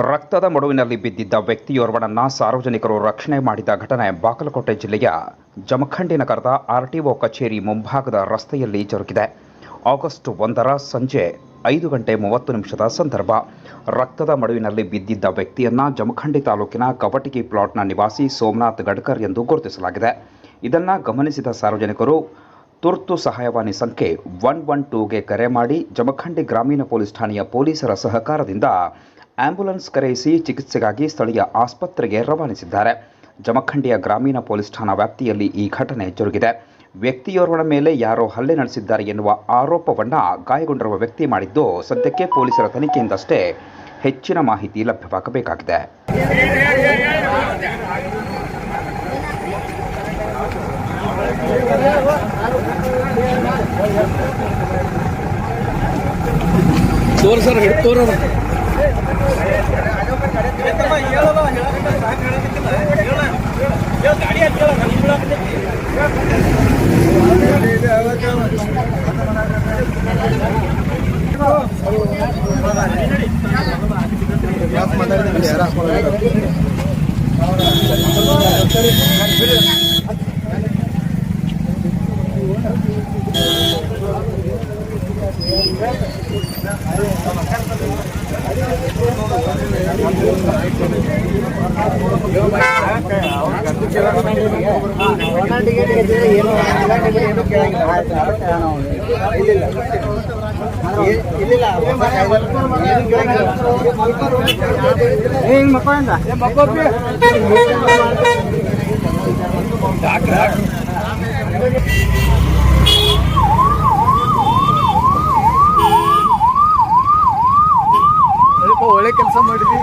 ರಕ್ತದ ಮಡುವಿನಲ್ಲಿ ಬಿದ್ದಿದ್ದ ವ್ಯಕ್ತಿಯೋರ್ವನನ್ನು ಸಾರ್ವಜನಿಕರು ರಕ್ಷಣೆ ಮಾಡಿದ ಘಟನೆ ಬಾಗಲಕೋಟೆ ಜಿಲ್ಲೆಯ ಜಮಖಂಡಿ ನಗರದ ಆರ್ಟಿಒ ಕಚೇರಿ ಮುಂಭಾಗದ ರಸ್ತೆಯಲ್ಲಿ ಜರುಗಿದೆ. ಆಗಸ್ಟ್ 1ರ ಸಂಜೆ 5:30 ಸಂದರ್ಭ. ರಕ್ತದ ಮಡುವಿನಲ್ಲಿ ಬಿದ್ದಿದ್ದ ವ್ಯಕ್ತಿಯನ್ನು ಜಮಖಂಡಿ ತಾಲೂಕಿನ ಕವಟಗಿ ಪ್ಲಾಟ್ನ ನಿವಾಸಿ ಸೋಮನಾಥ್ ಗಡ್ಕರ್ ಎಂದು ಗುರುತಿಸಲಾಗಿದೆ. ಇದನ್ನು ಗಮನಿಸಿದ ಸಾರ್ವಜನಿಕರು ತುರ್ತು ಸಹಾಯವಾಣಿ ಸಂಖ್ಯೆ 112ಗೆ ಕರೆ ಮಾಡಿ ಜಮಖಂಡಿ ಗ್ರಾಮೀಣ ಪೊಲೀಸ್ ಠಾಣೆಯ ಪೊಲೀಸರ ಸಹಕಾರದಿಂದ ಆಂಬ್ಯುಲೆನ್ಸ್ ಕರೆಯಿಸಿ ಚಿಕಿತ್ಸೆಗಾಗಿ ಸ್ಥಳೀಯ ಆಸ್ಪತ್ರೆಗೆ ರವಾನಿಸಿದ್ದಾರೆ. ಜಮಖಂಡಿಯ ಗ್ರಾಮೀಣ ಪೊಲೀಸ್ ಠಾಣಾ ವ್ಯಾಪ್ತಿಯಲ್ಲಿ ಈ ಘಟನೆ ಜರುಗಿದೆ. ವ್ಯಕ್ತಿಯೋರ್ವನ ಮೇಲೆ ಯಾರೋ ಹಲ್ಲೆ ನಡೆಸಿದ್ದಾರೆ ಎನ್ನುವ ಆರೋಪವನ್ನು ಗಾಯಗೊಂಡಿರುವ ವ್ಯಕ್ತಿ ಮಾಡಿದ್ದು, ಸದ್ಯಕ್ಕೆ ಪೊಲೀಸರ ತನಿಖೆಯಿಂದಷ್ಟೇ ಹೆಚ್ಚಿನ ಮಾಹಿತಿ ಲಭ್ಯವಾಗಬೇಕಾಗಿದೆ. ಒಳ್ಳೆ ಕೆಲಸ ಮಾಡಿದ್ವಿ.